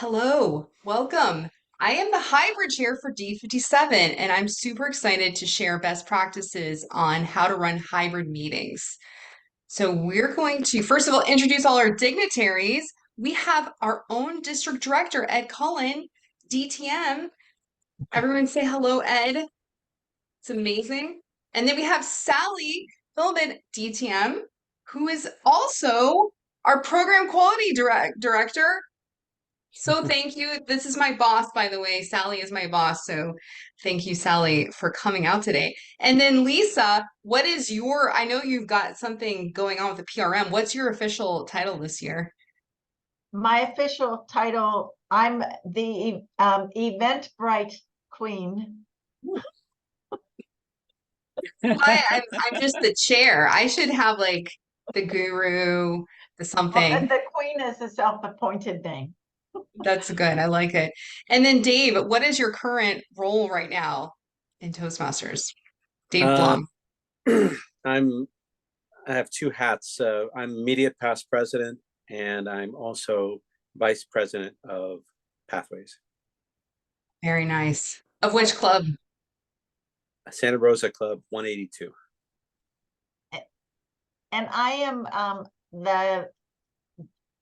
Hello, welcome. I am the hybrid chair for D57, and I'm super excited to share best practices on how to run hybrid meetings. So, we're going to, first of all, introduce all our dignitaries. We have our own district director, Ed Cullen, DTM. Everyone say hello, Ed. It's amazing. And then we have Sally Philbin, DTM, who is also our program quality director. So thank you. This is my boss, by the way. Sally is my boss. So thank you, Sally, for coming out today. And then Lisa, what is I know you've got something going on with the PRM. What's your official title this year? My official title, I'm the Eventbrite Queen. I'm just the chair. I should have like the guru, the something. The Queen is a self-appointed name. That's good. I like it. And then Dave, what is your current role right now in Toastmasters? Dave Uh, Blum. I'm I have two hats. I'm immediate past president, and I'm also vice president of Pathways, Very nice. Of which club? Santa Rosa Club 182. And I am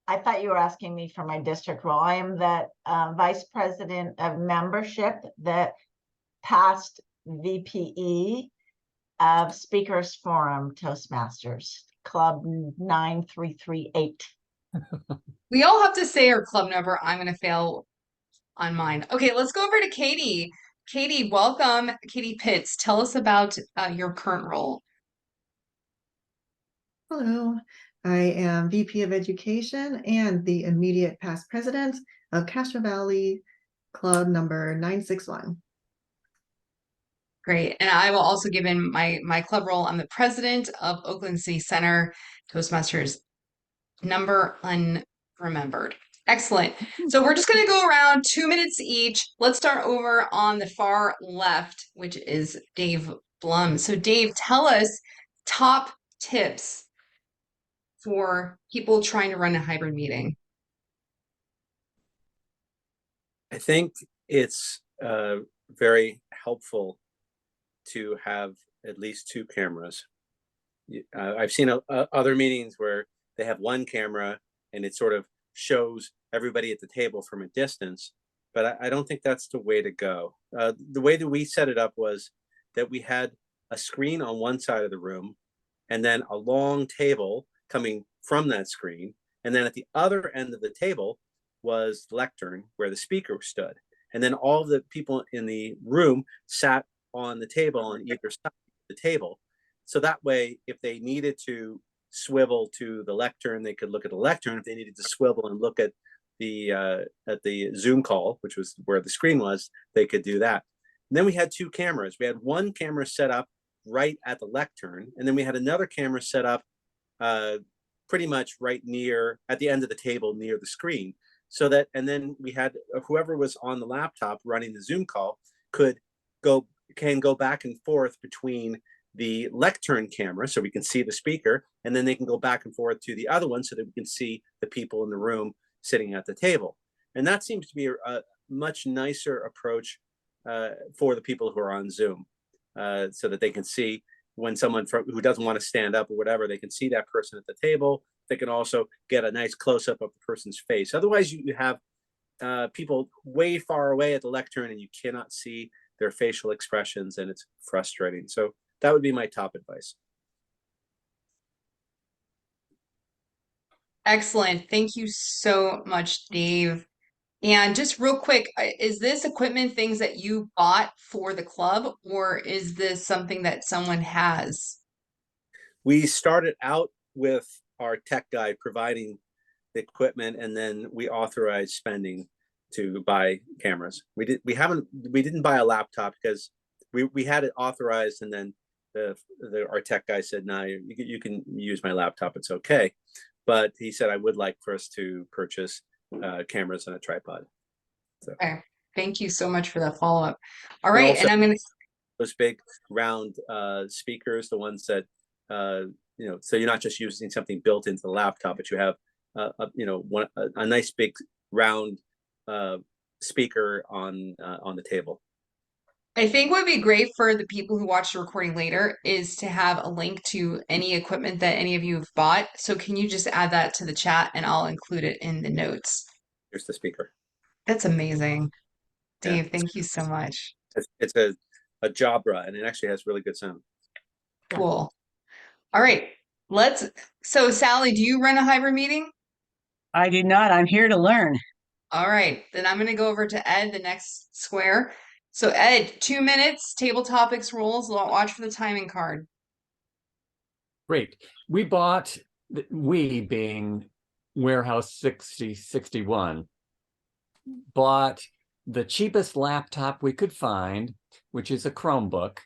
I thought you were asking me for my district role. I am the vice president of membership, the past VPE of Speakers Forum Toastmasters, Club 9338. We all have to say our club number. I'm going to fail on mine. Okay, let's go over to Katie. Katie, welcome. Katie Pitts, tell us about your current role. Hello, I am VP of Education and the immediate past president of Castro Valley Club number 961. Great. And I will also give in my club role. I'm the president of Oakland City Center Toastmasters number unremembered. Excellent. So we're just going to go around 2 minutes each. Let's start over on the far left, which is Dave Blum. So Dave, tell us top tips for people trying to run a hybrid meeting. I think it's very helpful to have at least two cameras. I've seen other meetings where they have one camera and it sort of shows everybody at the table from a distance, but I don't think that's the way to go. The way that we set it up was that we had a screen on one side of the room and then a long table coming from that screen. And then at the other end of the table was the lectern where the speaker stood. And then all the people in the room sat on the table on either side of the table. So that way, if they needed to swivel to the lectern, they could look at the lectern. If they needed to swivel and look at the Zoom call, which was where the screen was, they could do that. And then we had two cameras. We had one camera set up right at the lectern, and then we had another camera set up pretty much right near at the end of the table near the screen. So that, and then we had whoever was on the laptop running the Zoom call can go back and forth between the lectern camera so we can see the speaker, and then they can go back and forth to the other one so that we can see the people in the room sitting at the table. And that seems to be a much nicer approach for the people who are on Zoom, so that they can see when someone who doesn't want to stand up or whatever, they can see that person at the table. They can also get a nice close-up of the person's face. Otherwise, you have people way far away at the lectern and you cannot see their facial expressions, and it's frustrating. So that would be my top advice. Excellent. Thank you so much, Dave. And just real quick, is this equipment things that you bought for the club, or is this something that someone has? We started out with our tech guy providing the equipment, and then we authorized spending to buy cameras. We didn't buy a laptop because we had it authorized, and then our tech guy said, "No, you can use my laptop. It's okay." But he said, "I would like for us to purchase cameras and a tripod." So. Okay. Thank you so much for that follow-up. All And right, also, and I'm going to those big round speakers, the ones that so you're not just using something built into the laptop, but you have a nice big round speaker on the table. I think what would be great for the people who watch the recording later is to have a link to any equipment that any of you have bought. So can you just add that to the chat and I'll include it in the notes? Here's the speaker. That's amazing. Yeah, Dave, thank you so much. it's a Jabra, and it actually has really good sound. Cool. All right, so Sally, do you run a hybrid meeting? I do not. I'm here to learn. All right, then I'm going to go over to Ed, the next square. So Ed, 2 minutes, table topics rules. Watch for the timing card. Great. We bought, we being Warehouse 6061, bought the cheapest laptop we could find, which is a Chromebook,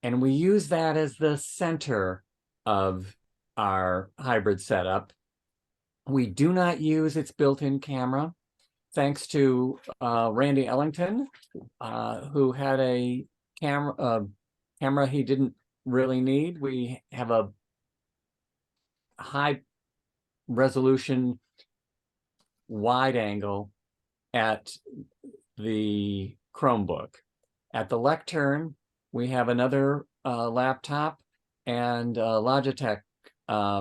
and we use that as the center of our hybrid setup. We do not use its built-in camera, thanks to Randy Ellington, who had a camera he didn't really need. We have a high resolution wide angle at the Chromebook. At the lectern, we have another laptop and Logitech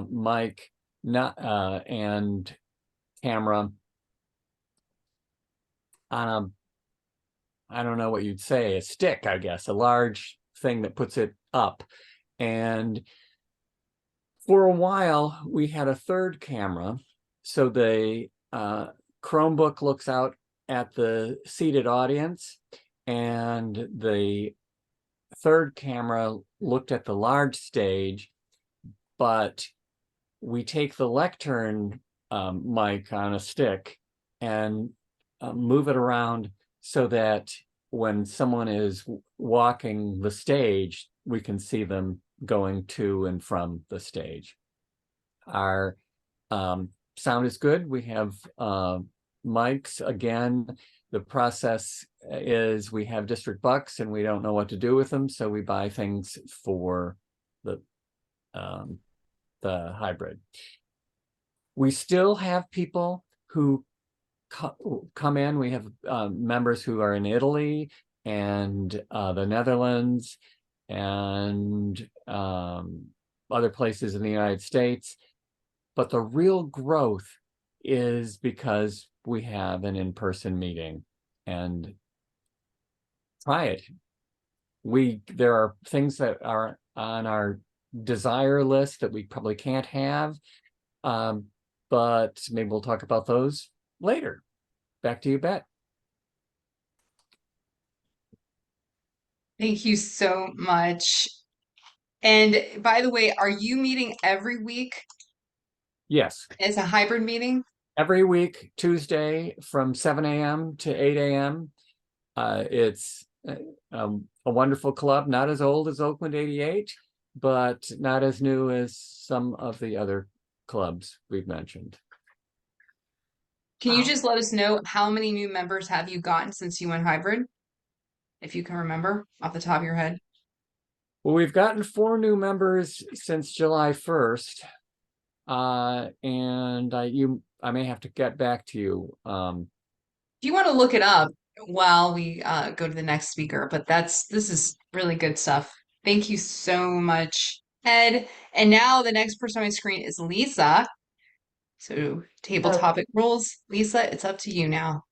mic and camera on I don't know what you'd say, a stick, I guess, a large thing that puts it up. And for a while, we had a third camera. So the Chromebook looks out at the seated audience, and the third camera looked at the large stage, but we take the lectern mic on a stick and move it around so that when someone is walking the stage, we can see them going to and from the stage. Our sound is good. We have mics. Again, the process is we have district bucks and we don't know what to do with them, so we buy things for the hybrid. We still have people who come in. We have members who are in Italy and the Netherlands and other places in the United States. But the real growth is because we have an in-person meeting. And try it. There are things that are on our desire list that we probably can't have, but maybe we'll talk about those later. Back to you, Bet. Thank you so much. And by the way, are you meeting every week Yes, as a hybrid meeting? every week, Tuesday from 7 a.m. to 8 a.m. It's a wonderful club, not as old as Oakland 88, but not as new as some of the other clubs we've mentioned. Can you just let us know how many new members have you gotten since you went hybrid? If you can remember off the top of your head. Well, we've gotten 4 new members since July 1st. And I may have to get back to you. If you want to look it up while we go to the next speaker, but this is really good stuff. Thank you so much, Ed. And now the next person on my screen is Lisa. So table topic rules. Lisa, it's up to you now.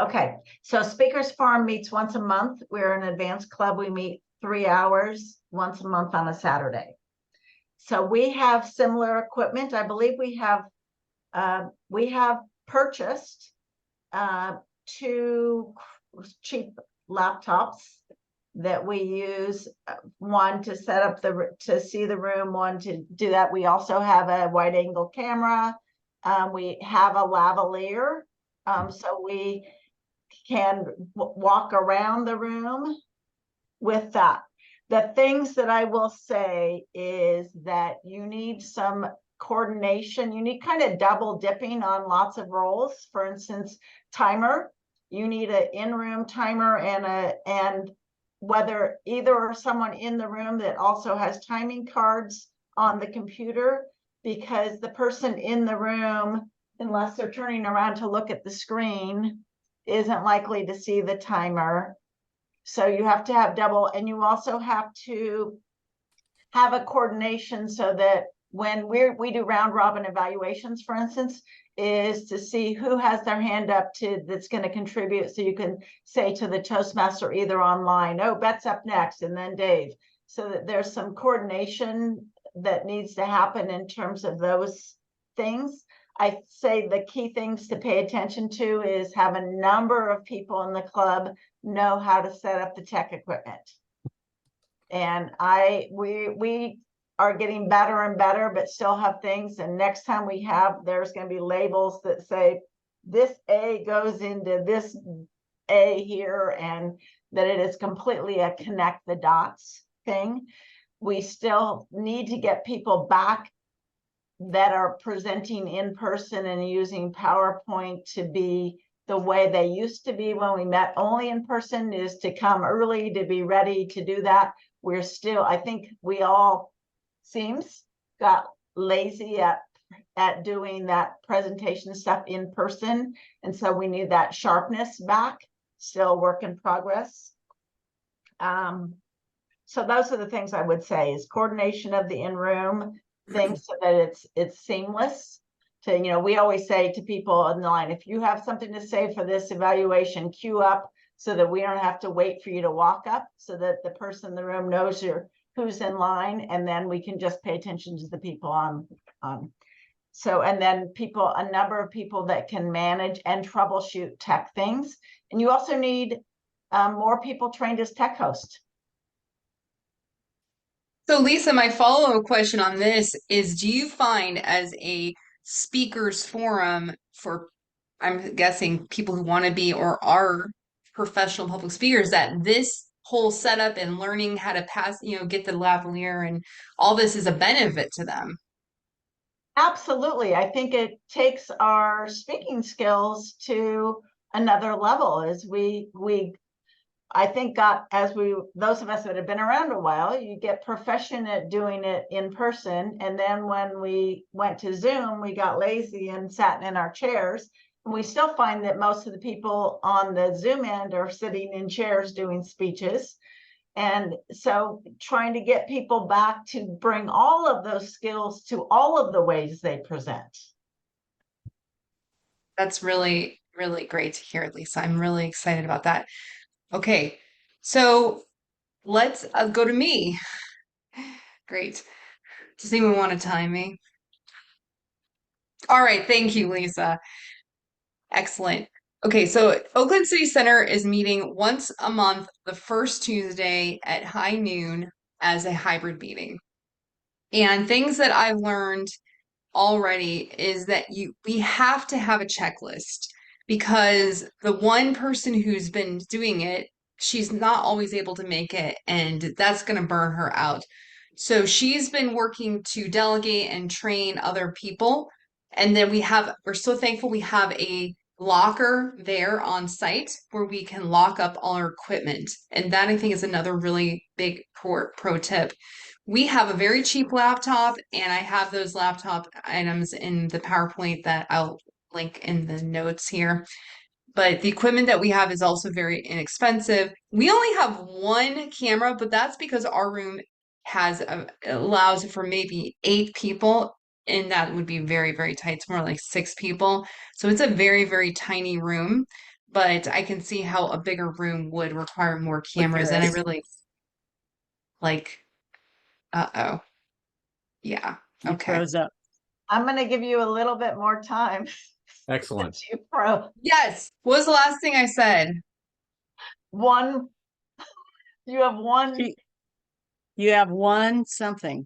Okay, so Speakers Forum meets once a month. We're an advanced club. We meet 3 hours once a month on a Saturday. So we have similar equipment. I believe we have purchased 2 cheap laptops that we use, one to set up to see the room, one to do that. We also have a wide angle camera. We have a lavalier, so we can walk around the room with that. The things that I will say is that you need some coordination. You need kind of double dipping on lots of roles. For instance, timer. You need an in-room timer and whether either or someone in the room that also has timing cards on the computer, because the person in the room, unless they're turning around to look at the screen, isn't likely to see the timer. So you have to have double, and you also have to have a coordination so that when we do round robin evaluations, for instance, is to see who has their hand up to that's going to contribute. So you can say to the Toastmaster either online, oh, Bet's up next, and then Dave, so that there's some coordination that needs to happen in terms of those things. I say the key things to pay attention to is have a number of people in the club know how to set up the tech equipment. And we are getting better and better, but still have things. And next time there's going to be labels that say this A goes into this A here, and that it is completely a connect the dots thing. We still need to get people back that are presenting in person and using PowerPoint to be the way they used to be when we met only in person, is to come early to be ready to do that. We're still, I think we all seems got lazy at doing that presentation stuff in person. And so we need that sharpness back, still work in progress. So those are the things I would say is coordination of the in-room things so that it's seamless. To, we always say to people on the line, if you have something to say for this evaluation, queue up so that we don't have to wait for you to walk up, so that the person in the room knows who's in line, and then we can just pay attention to the people on. So, and then a number of people that can manage and troubleshoot tech things. And you also need more people trained as tech hosts. So, Lisa, my follow-up question on this is, do you find as a speakers forum for, I'm guessing, people who want to be or are professional public speakers, that this whole setup and learning how to pass, get the lavalier and all this is a benefit to them? Absolutely. I think it takes our speaking skills to another level as I think those of us that have been around a while, you get proficient at doing it in person. And then when we went to Zoom, we got lazy and sat in our chairs. And we still find that most of the people on the Zoom end are sitting in chairs doing speeches. And so trying to get people back to bring all of those skills to all of the ways they present. That's really, really great to hear, Lisa. I'm really excited about that. Okay, so let's go to me. Great. Does anyone want to time me? All right, thank you, Lisa. Excellent. Okay, so Oakland City Center is meeting once a month, the first Tuesday at high noon as a hybrid meeting. And things that I've learned already is that we have to have a checklist, because the one person who's been doing it, she's not always able to make it, and that's going to burn her out. So she's been working to delegate and train other people. And then we're so thankful we have a locker there on site where we can lock up all our equipment. And that, I think, is another really big pro tip. We have a very cheap laptop, and I have those laptop items in the PowerPoint that I'll link in the notes here. But the equipment that we have is also very inexpensive. We only have one camera, but that's because our room allows for maybe 8 people, and that would be very, very tight. It's more like 6 people. So it's a very, very tiny room, but I can see how a bigger room would require more cameras, and I really like, uh-oh. Yeah. You Okay. froze up. I'm going to give you a little bit more time. Excellent. You pro Yes. What was the last thing I said? one. You have one. You have one something.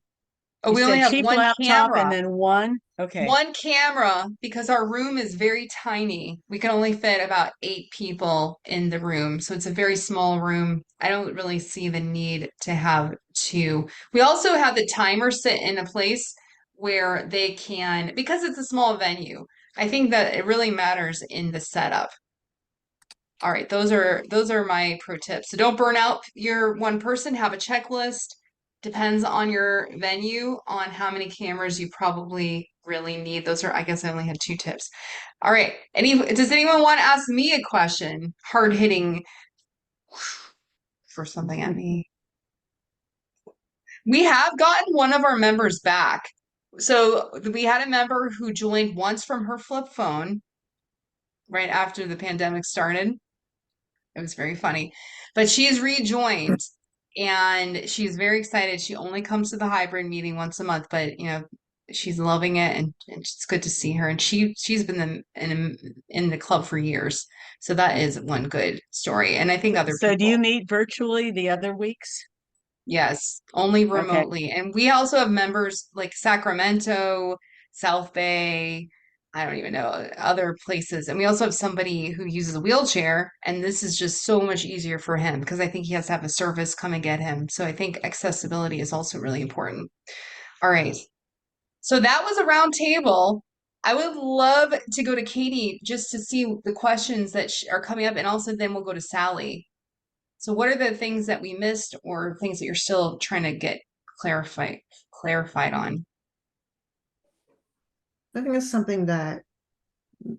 Oh, You we only said have cheap one laptop camera. and then one. Okay. One camera, because our room is very tiny. We can only fit about 8 people in the room. So it's a very small room. I don't really see the need to have two. We also have the timer sit in a place where they can, because it's a small venue, I think that it really matters in the setup. All right, those are my pro tips. So don't burn out your one person, have a checklist, depends on your venue on how many cameras you probably really need. Those are, I guess I only had 2 tips. All right. Does anyone want to ask me a question? Hard hitting for something at me. We have gotten one of our members back. So we had a member who joined once from her flip phone right after the pandemic started. It was very funny. But she's rejoined and she's very excited. She only comes to the hybrid meeting once a month, but she's loving it and it's good to see her. And she's been in the club for years. So that is one good story. And I think other So do you people. meet virtually the other weeks? Yes, only Okay. remotely. And we also have members like Sacramento, South Bay, I don't even know, other places. And we also have somebody who uses a wheelchair, and this is just so much easier for him because I think he has to have a service come and get him. So I think accessibility is also really important. All right. So that was a round table. I would love to go to Katie just to see the questions that are coming up, and also then we'll go to Sally. So what are the things that we missed or things that you're still trying to get clarified on? I think it's something that I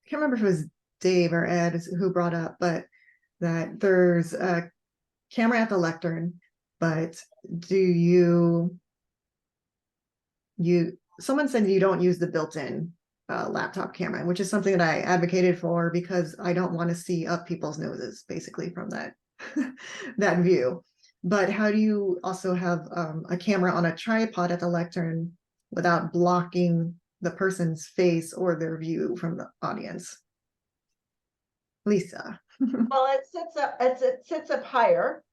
can't remember if it was Dave or Ed who brought up, but that there's a camera at the lectern, but do someone said you don't use the built-in laptop camera, which is something that I advocated for because I don't want to see up people's noses basically from that that view. But how do you also have a camera on a tripod at the lectern without blocking the person's face or their view from the audience? Lisa. Well, it sits up higher,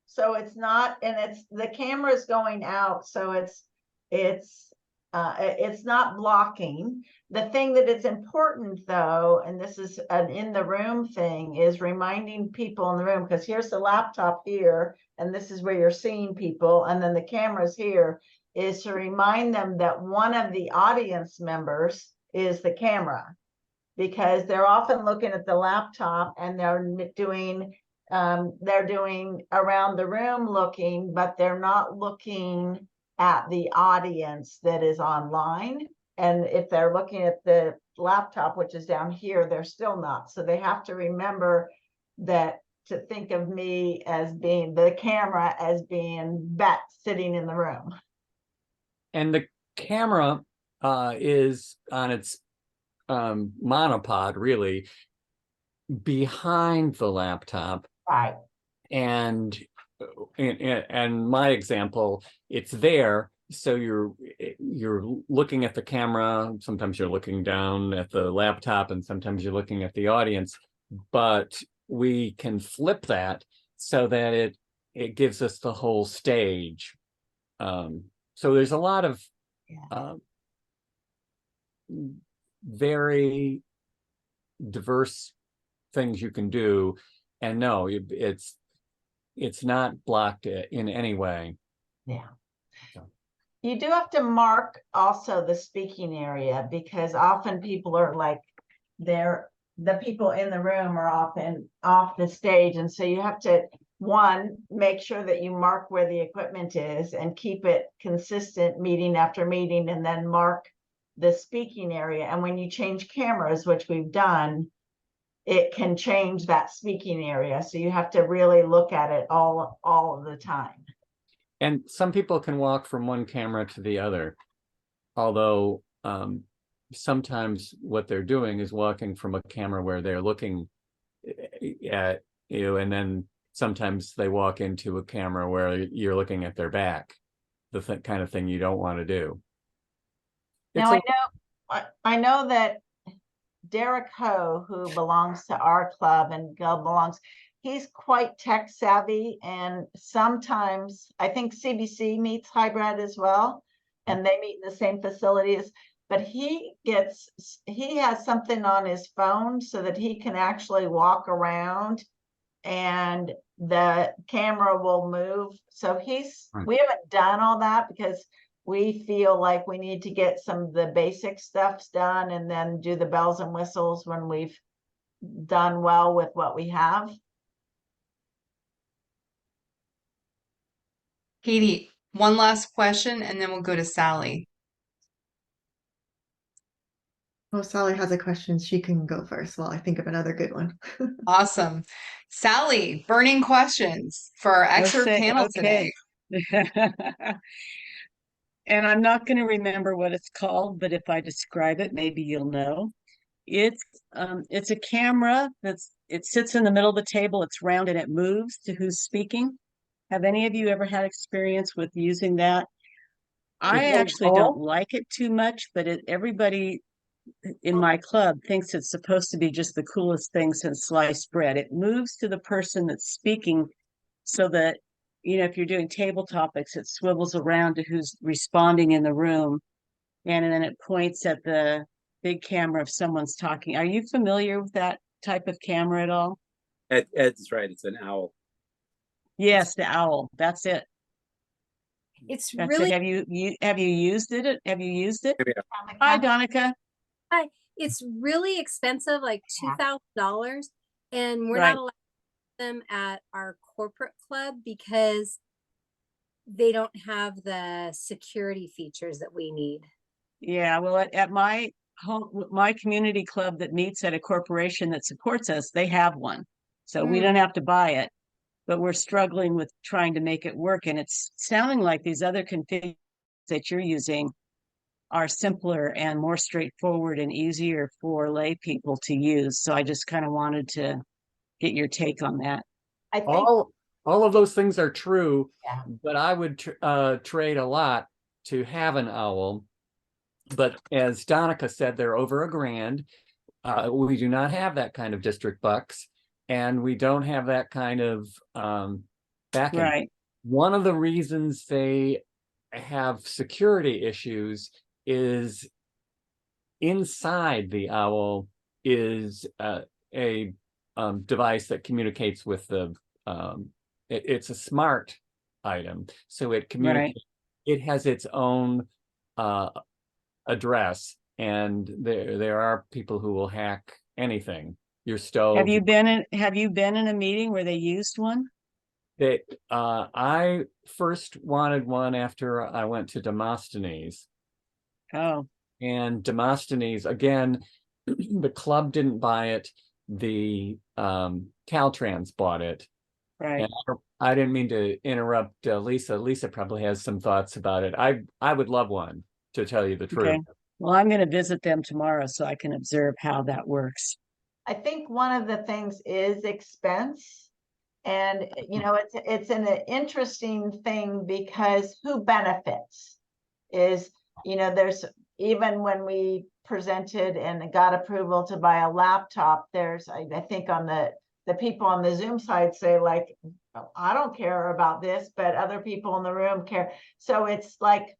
so it's not, and the camera's going out, so it's not blocking. The thing that is important though, and this is an in the room thing, is reminding people in the room, because here's the laptop here, and this is where you're seeing people, and then the camera's here, is to remind them that one of the audience members is the camera, because they're often looking at the laptop and they're doing around the room looking, but they're not looking at the audience that is online. And if they're looking at the laptop, which is down here, they're still not. So they have to remember that, to think of me as being the camera, as being Beth sitting in the room. And the camera is on its monopod, really, behind the laptop. Right. And my example, it's there, so you're looking at the camera. Sometimes you're looking down at the laptop, and sometimes you're looking at the audience. But we can flip that so that it gives us the whole stage. So there's a lot of very diverse things you can do, and no, it's not blocked in any way. Yeah. So. You do have to mark also the speaking area, because often people are like, the people in the room are often off the stage, and so you have to, one, make sure that you mark where the equipment is and keep it consistent meeting after meeting, and then mark the speaking area. And when you change cameras, which we've done, it can change that speaking area. So you have to really look at it all of the time. And some people can walk from one camera to the other, although sometimes what they're doing is walking from a camera where they're looking at you, and then sometimes they walk into a camera where you're looking at their back, the kind of thing you don't want to do. Now, I know that Derek Ho, who belongs to our club and he's quite tech savvy, and sometimes I think CBC meets hybrid as well, and they meet in the same facilities, but he has something on his phone so that he can actually walk around and the camera will move. So we haven't done all that because we feel like we need to get some of the basic stuffs done and then do the bells and whistles when we've done well with what we have. Katie, One last question, and then we'll go to Sally. Oh, Sally has a question. She can go first while I think of another good one. Awesome. Sally, burning questions for our expert Okay, panel okay. today. And I'm not going to remember what it's called, but if I describe it, maybe you'll know. It's a camera it sits in the middle of the table, it's round and it moves to who's speaking. Have any of you ever had experience with using that? I actually don't like it too much, but everybody in my club thinks it's supposed to be just the coolest thing since sliced bread. It moves to the person that's speaking so that, if you're doing table topics, it swivels around to who's responding in the room. And then it points at the big camera if someone's talking. Are you familiar with that type of camera at all? Ed's right. It's an owl. Yes, the owl. That's it. It's That's really it. Have you used it? Have you used it? Yeah. Hi, Donica. high. It's really expensive, like $2,000, and we're Right. not allowed them at our corporate club because they don't have the security features that we need. Yeah, well, at my my community club that meets at a corporation that supports us, they have one. So we don't have to buy it, but we're struggling with trying to make it work. And it's sounding like these other configs that you're using are simpler and more straightforward and easier for lay people to use. So I just kind of wanted to get your take on that. I think, All of those things are true, Yeah. but I would trade a lot to have an owl. But as Donica said, they're over $1,000. We do not have that kind of district bucks, and we don't have that kind of backing. Right. One of the reasons they have security issues is inside the owl is a device that communicates with the it's a smart item, so it communicates. It has its own address, and there are people who will hack anything. Your stove. Have you been in a meeting where they used one? I first wanted one after I went to Demosthenes. Oh, And Demosthenes, again, the club didn't buy it. The Caltrans bought it. right. And I didn't mean to interrupt Lisa. Lisa probably has some thoughts about it. I would love one, to tell you the truth. Okay. Well, I'm going to visit them tomorrow so I can observe how that works. I think one of the things is expense. And, it's an interesting thing because who benefits is, there's, even when we presented and got approval to buy a laptop, there's, I think on the people on the Zoom side say like, "Oh, I don't care about this," but other people in the room care. So it's like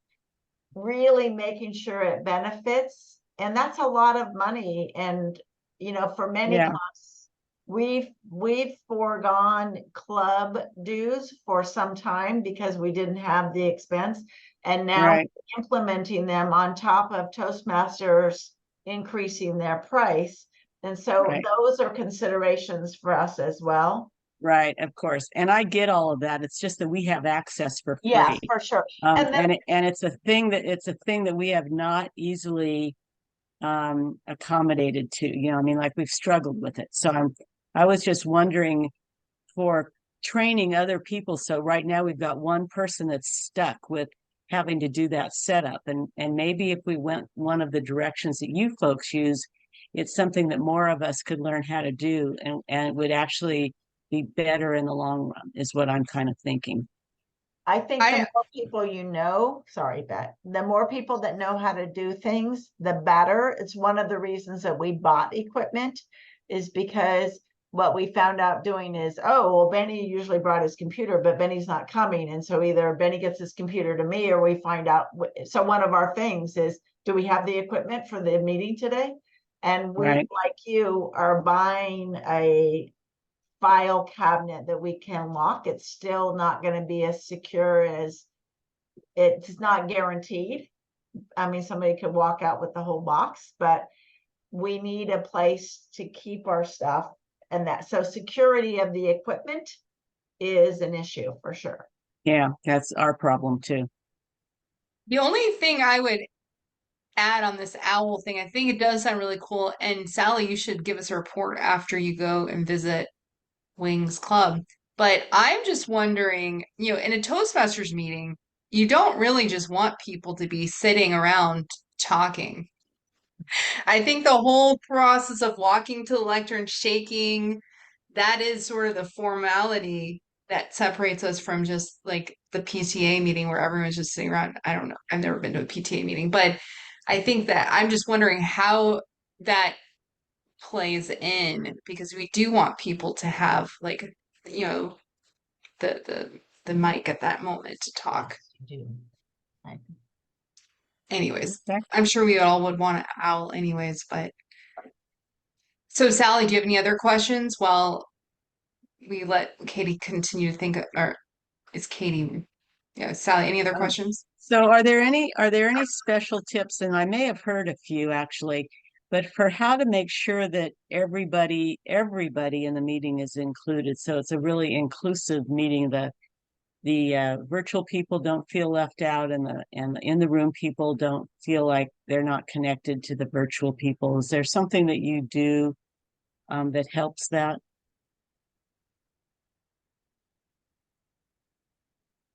really making sure it benefits. And that's a lot of money. And, for many Yeah. clubs, we've foregone club dues for some time because we didn't have the expense. And now Right. implementing them on top of Toastmasters increasing their price. And so Right. those are considerations for us as well. Right, of course. And I get all of that. It's just that we have access for free. Yes, for sure. And then And it's a thing that we have not easily accommodated to, I mean, like we've struggled with it. So I was just wondering for training other people. So right now we've got one person that's stuck with having to do that setup. And maybe if we went one of the directions that you folks use, it's something that more of us could learn how to do, and it would actually be better in the long run, is what I'm kind of thinking. I think the more people sorry, Beth, the more people that know how to do things, the better. It's one of the reasons that we bought equipment, is because what we found out doing is, oh, well, Benny usually brought his computer, but Benny's not coming. And so either Benny gets his computer to me or we find out. So one of our things is, do we have the equipment for the meeting today? And we, Right. like you, are buying a file cabinet that we can lock. It's still not going to be as secure as, it's not guaranteed. I mean, somebody could walk out with the whole box, but we need a place to keep our stuff, and that, so security of the equipment is an issue for sure. Yeah, that's our problem too. The only thing I would add on this owl thing, I think it does sound really cool. And Sally, you should give us a report after you go and visit Wings Club. But I'm just wondering, in a Toastmasters meeting, you don't really just want people to be sitting around talking. I think the whole process of walking to the lectern, shaking, that is sort of the formality that separates us from just like the PTA meeting where everyone's just sitting around. I don't know. I've never been to a PTA meeting, but I think that I'm just wondering how that plays in because we do want people to have like, you know, the mic at that moment to talk. You do. Right. Anyways, Okay. I'm sure we all would want an owl anyways, but so Sally, do you have any other questions while we let Katie continue to think or is Katie yeah, Sally, any other Um, questions? So are there any special tips, and I may have heard a few actually, but for how to make sure that everybody in the meeting is included, so it's a really inclusive meeting, the virtual people don't feel left out, and the in the room people don't feel like they're not connected to the virtual people. Is there something that you do that helps that?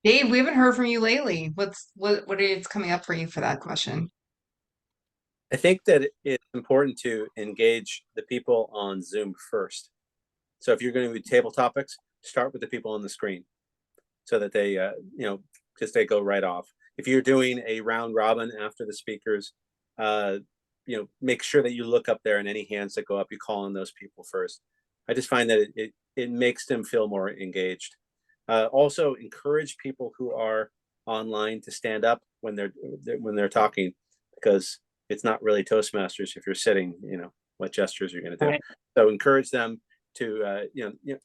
Dave, we haven't heard from you lately. What is coming up for you for that question? I think that it's important to engage the people on Zoom first. So if you're going to do table topics, start with the people on the screen so that they, because they go right off. If you're doing a round robin after the speakers, make sure that you look up there and any hands that go up, you call on those people first. I just find that it makes them feel more engaged. Also, encourage people who are online to stand up when they're talking, because it's not really Toastmasters if you're sitting. What gestures you're going to do. Right. So encourage them to,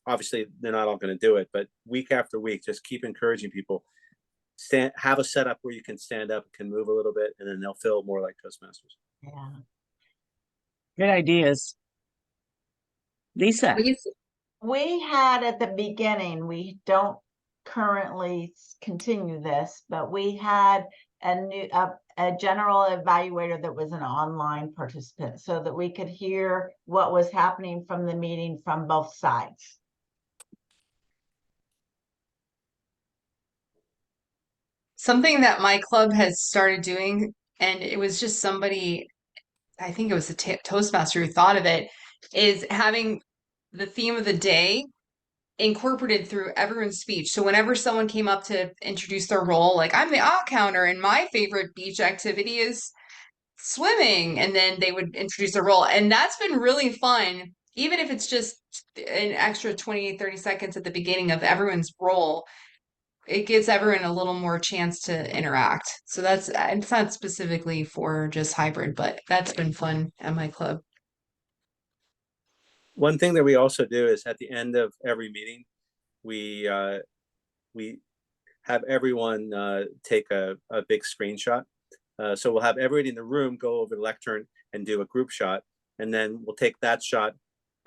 obviously they're not all going to do it, but week after week, just keep encouraging people. Have a setup where you can stand up, can move a little bit, and then they'll feel more like Toastmasters. Yeah. Good ideas. Lisa. We had at the beginning, we don't currently continue this, but we had a general evaluator that was an online participant so that we could hear what was happening from the meeting from both sides. Something that my club has started doing, and it was just somebody, I think it was a Toastmaster who thought of it, is having the theme of the day incorporated through everyone's speech. So whenever someone came up to introduce their role, like I'm the odd counter and my favorite beach activity is swimming, and then they would introduce their role. And that's been really fun, even if it's just an extra 20, 30 seconds at the beginning of everyone's role. It gives everyone a little more chance to interact. So it's not specifically for just hybrid, but that's been fun at my club. One thing that we also do is at the end of every meeting, we have everyone take a big screenshot. So we'll have everybody in the room go over the lectern and do a group shot, and then we'll take that shot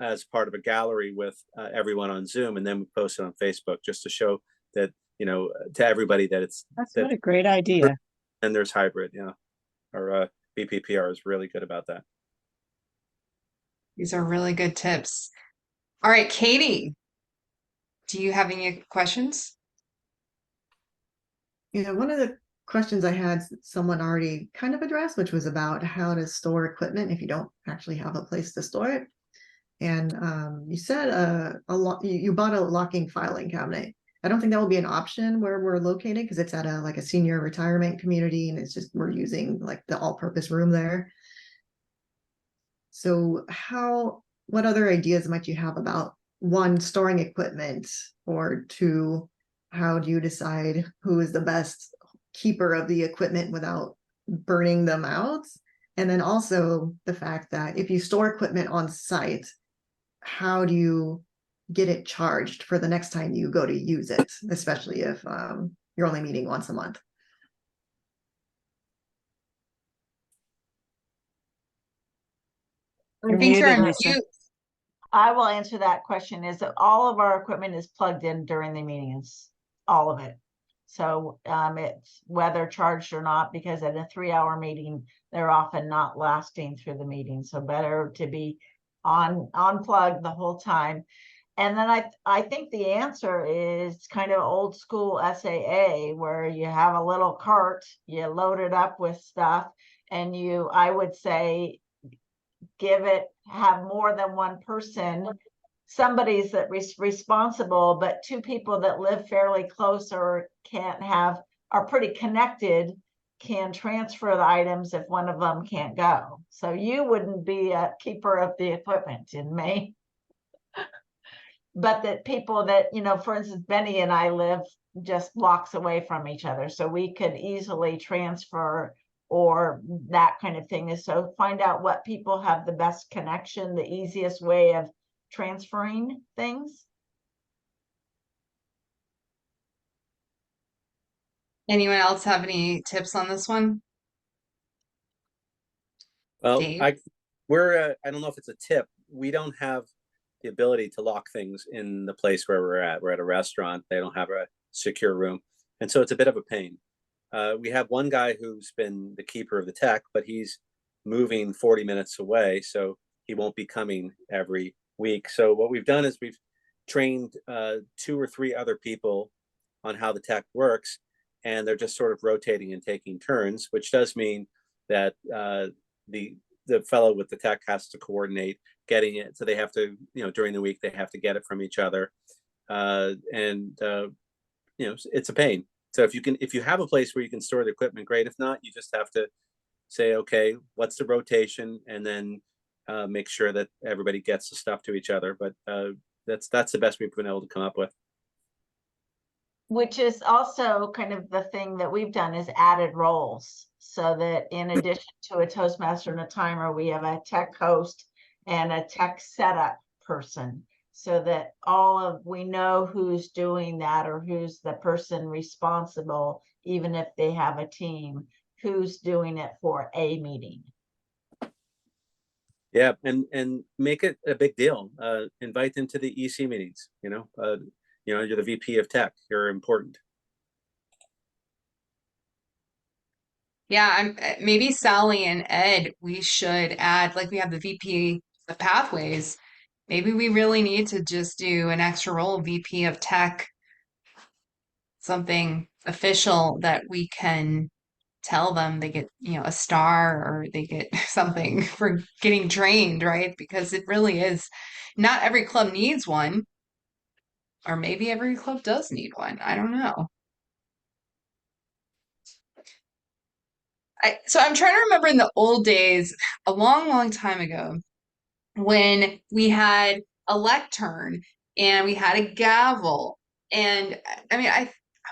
as part of a gallery with everyone on Zoom, and then we post it on Facebook just to show that to everybody that What a great idea. And there's hybrid, Our BPPR is really good about that. These are really good tips. All right, Katie, do you have any questions? One of the questions I had, someone already kind of addressed, which was about how to store equipment if you don't actually have a place to store it. And you said you bought a locking filing cabinet. I don't think that will be an option where we're located because it's at a senior retirement community, and it's just we're using like the all-purpose room there. So what other ideas might you have about one, storing equipment, or two, how do you decide who is the best keeper of the equipment without burning them out? And then also the fact that if you store equipment on site, how do you get it charged for the next time you go to use it, especially if you're only meeting once a month? I think you're muted, on Lisa. mute. I will answer that question. Is that all of our equipment is plugged in during the meetings, all of it. So it's whether charged or not, because at a 3-hour meeting, they're often not lasting through the meeting. So better to be unplugged the whole time. And then I think the answer is kind of old school SAA, where you have a little cart, you load it up with stuff, and I would say, have more than one person, somebody's that responsible, but two people that live fairly close or are pretty connected, can transfer the items if one of them can't go. So you wouldn't be a keeper of the equipment in May. But that people that, for instance, Benny and I live just blocks away from each other, so we could easily transfer or that kind of thing. Is so find out what people have the best connection, the easiest way of transferring things. Anyone else have any tips on this one? Well, Dave? I don't know if it's a tip. We don't have the ability to lock things in the place where we're at. We're at a restaurant. They don't have a secure room. And so it's a bit of a pain. We have one guy who's been the keeper of the tech, but he's moving 40 minutes away, so he won't be coming every week. So what we've done is we've trained 2 or 3 other people on how the tech works, and they're just sort of rotating and taking turns, which does mean that the fellow with the tech has to coordinate getting it. So they have to, during the week, they have to get it from each other. It's a pain. So if you have a place where you can store the equipment, great. If not, you just have to say, okay, what's the rotation? And then make sure that everybody gets the stuff to each other. But that's the best we've been able to come up with. Which is also kind of the thing that we've done, is added roles, so that in addition to a Toastmaster and a timer, we have a tech host and a tech setup person, so that we know who's doing that, or who's the person responsible, even if they have a team, who's doing it for a meeting. Yeah, and make it a big deal. Invite them to the EC meetings. You're the VP of tech. You're important. Yeah, maybe Sally and Ed, we should add, like we have the VP of Pathways. Maybe we really need to just do an extra role, VP of Tech, something official that we can tell them they get, a star, or they get something for getting trained, right? Because it really is, not every club needs one, or maybe every club does need one. I don't know. So I'm trying to remember in the old days, a long, long time ago, when we had a lectern and we had a gavel. And I mean, I'm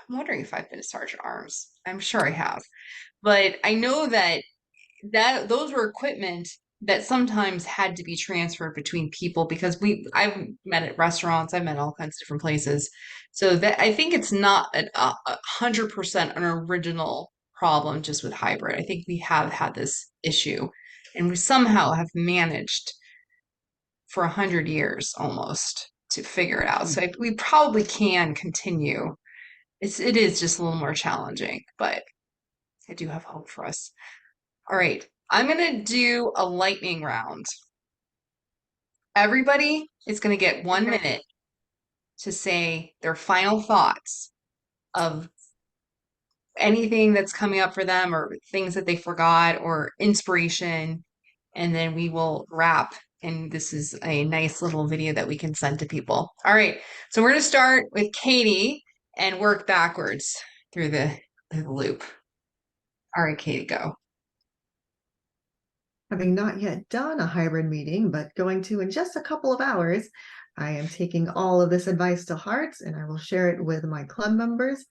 wondering if I've been a sergeant at arms. I'm sure I have. But I know that those were equipment that sometimes had to be transferred between people, because I've met at restaurants, I've met all kinds of different places. So that I think it's not 100% an original problem just with hybrid. I think we have had this issue, and we somehow have managed for 100 years almost to figure it out. So we probably can continue. It is just a little more challenging, but I do have hope for us. All right, I'm gonna do a lightning round. Everybody is gonna get 1 minute to say their final thoughts of anything that's coming up for them, or things that they forgot, or inspiration, and then we will wrap. And this is a nice little video that we can send to people. All right, so we're gonna start with Katie and work backwards through the loop. All right, Katie, go. Having not yet done a hybrid meeting, but going to in just a couple of hours, I am taking all of this advice to heart, and I will share it with my club members.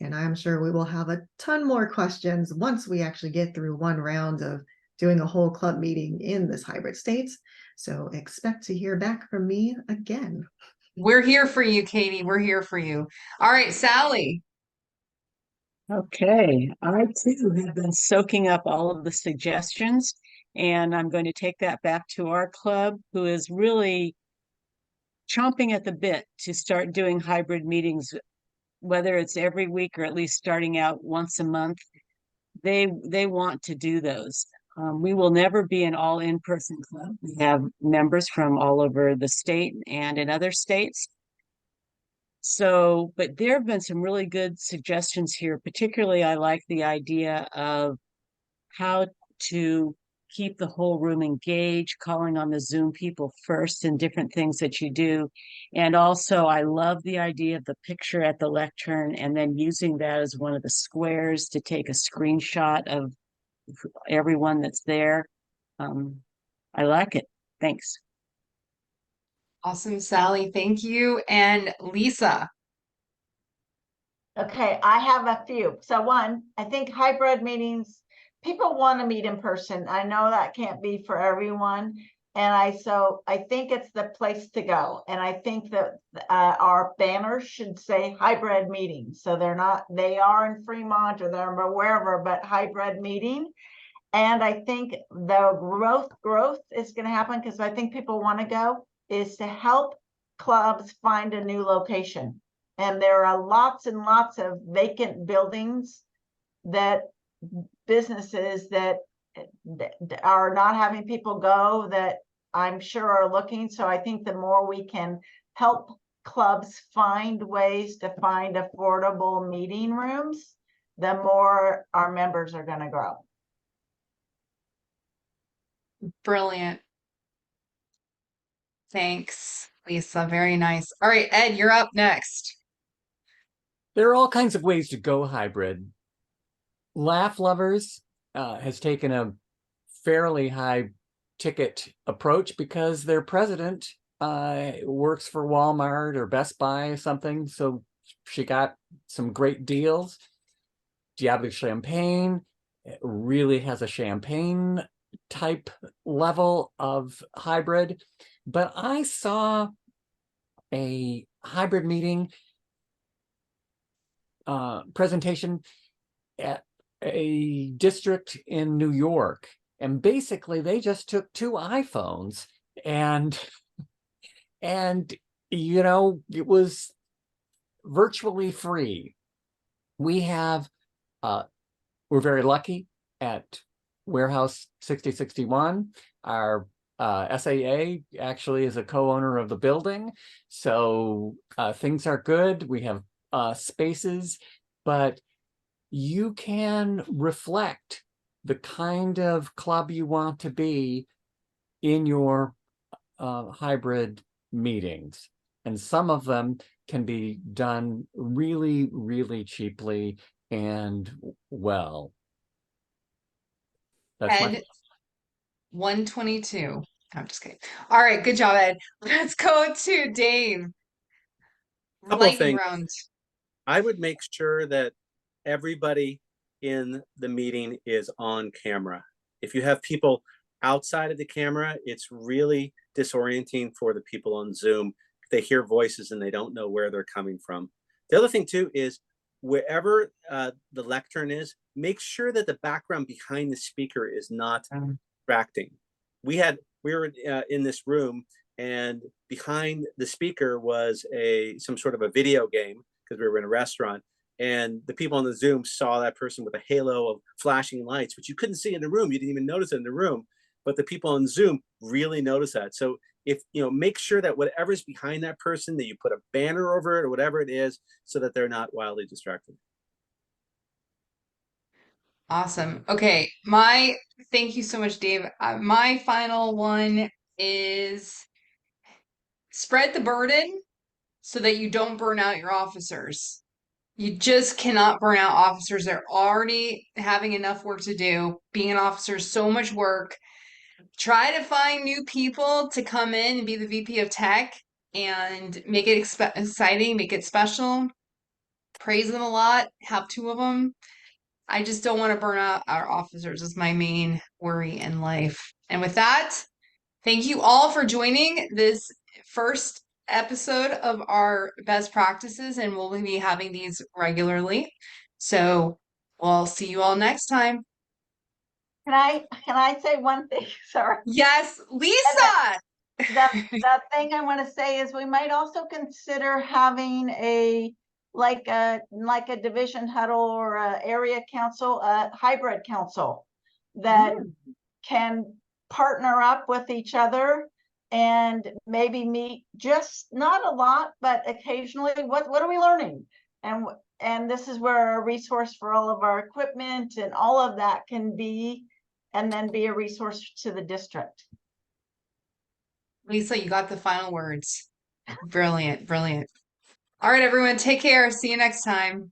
And I'm sure we will have a ton more questions once we actually get through one round of doing a whole club meeting in this hybrid state. So expect to hear back from me again. We're here for you, Katie. We're here for you. All right, Sally. Okay, I too have been soaking up all of the suggestions, and I'm going to take that back to our club, who is really chomping at the bit to start doing hybrid meetings whether it's every week or at least starting out once a month, they want to do those. We will never be an all in-person club. We have members from all over the state and in other states. So, but there have been some really good suggestions here. Particularly, I like the idea of how to keep the whole room engaged, calling on the Zoom people first and different things that you do. And also, I love the idea of the picture at the lectern and then using that as one of the squares to take a screenshot of everyone that's there. I like it. Thanks. Awesome, Sally. Thank you. And Lisa. Okay, I have a few. So one, I think hybrid meetings, people want to meet in person. I know that can't be for everyone. And I think it's the place to go. And I think that our banners should say hybrid meetings. So they are in Fremont or they're wherever, but hybrid meeting. And I think the growth is going to happen because I think people want to go, is to help clubs find a new location. And there are lots and lots of vacant buildings that businesses that are not having people go that I'm sure are looking. So I think the more we can help clubs find ways to find affordable meeting rooms, the more our members are going to grow. Brilliant. Thanks, Lisa. Very nice. All right, Ed, you're up next. There are all kinds of ways to go hybrid. Laugh Lovers has taken a fairly high ticket approach because their president works for Walmart or Best Buy or something. So she got some great deals. Diablo Champagne really has a champagne type level of hybrid. But I saw a hybrid meeting presentation at a district in New York. And basically they just took 2 iPhones and you know, it was virtually free. We have we're very lucky at Warehouse 6061. Our SAA actually is a co-owner of the building. So things are good. We have spaces, but you can reflect the kind of club you want to be in your hybrid meetings. And some of them can be done really, really cheaply and well. That's Ed, 122. I'm just kidding. All right, good job, Ed. Let's go to Dave. Couple of Lightning things. round. I would make sure that everybody in the meeting is on camera. If you have people outside of the camera, it's really disorienting for the people on Zoom. They hear voices and they don't know where they're coming from. The other thing too is wherever the lectern is, make sure that the background behind the speaker is not distracting. We were in this room and behind the speaker was some sort of a video game because we were in a restaurant, and the people on the Zoom saw that person with a halo of flashing lights, which you couldn't see in the room. You didn't even notice it in the room, but the people on Zoom really noticed that. So if make sure that whatever's behind that person, that you put a banner over it or whatever it is, so that they're not wildly distracted. Awesome. Okay, thank you so much, Dave. My final one is spread the burden so that you don't burn out your officers. You just cannot burn out officers. They're already having enough work to do. Being an officer is so much work. Try to find new people to come in and be the VP of Tech and make it exciting, make it special. Praise them a lot. Have 2 of them. I just don't want to burn out our officers is my main worry in life. And with that, thank you all for joining this first episode of our best practices, and we'll be having these regularly. So we'll see you all next time. Can I say one thing? Sorry. Yes, Lisa. The thing I want to say is we might also consider having a like a division huddle or a area council, a hybrid council that can partner up with each other and maybe meet just not a lot, but occasionally. What are we learning? And this is where a resource for all of our equipment and all of that can be, and then be a resource to the district. Lisa, you got the final words. Brilliant, brilliant. All right, everyone, take care. See you next time.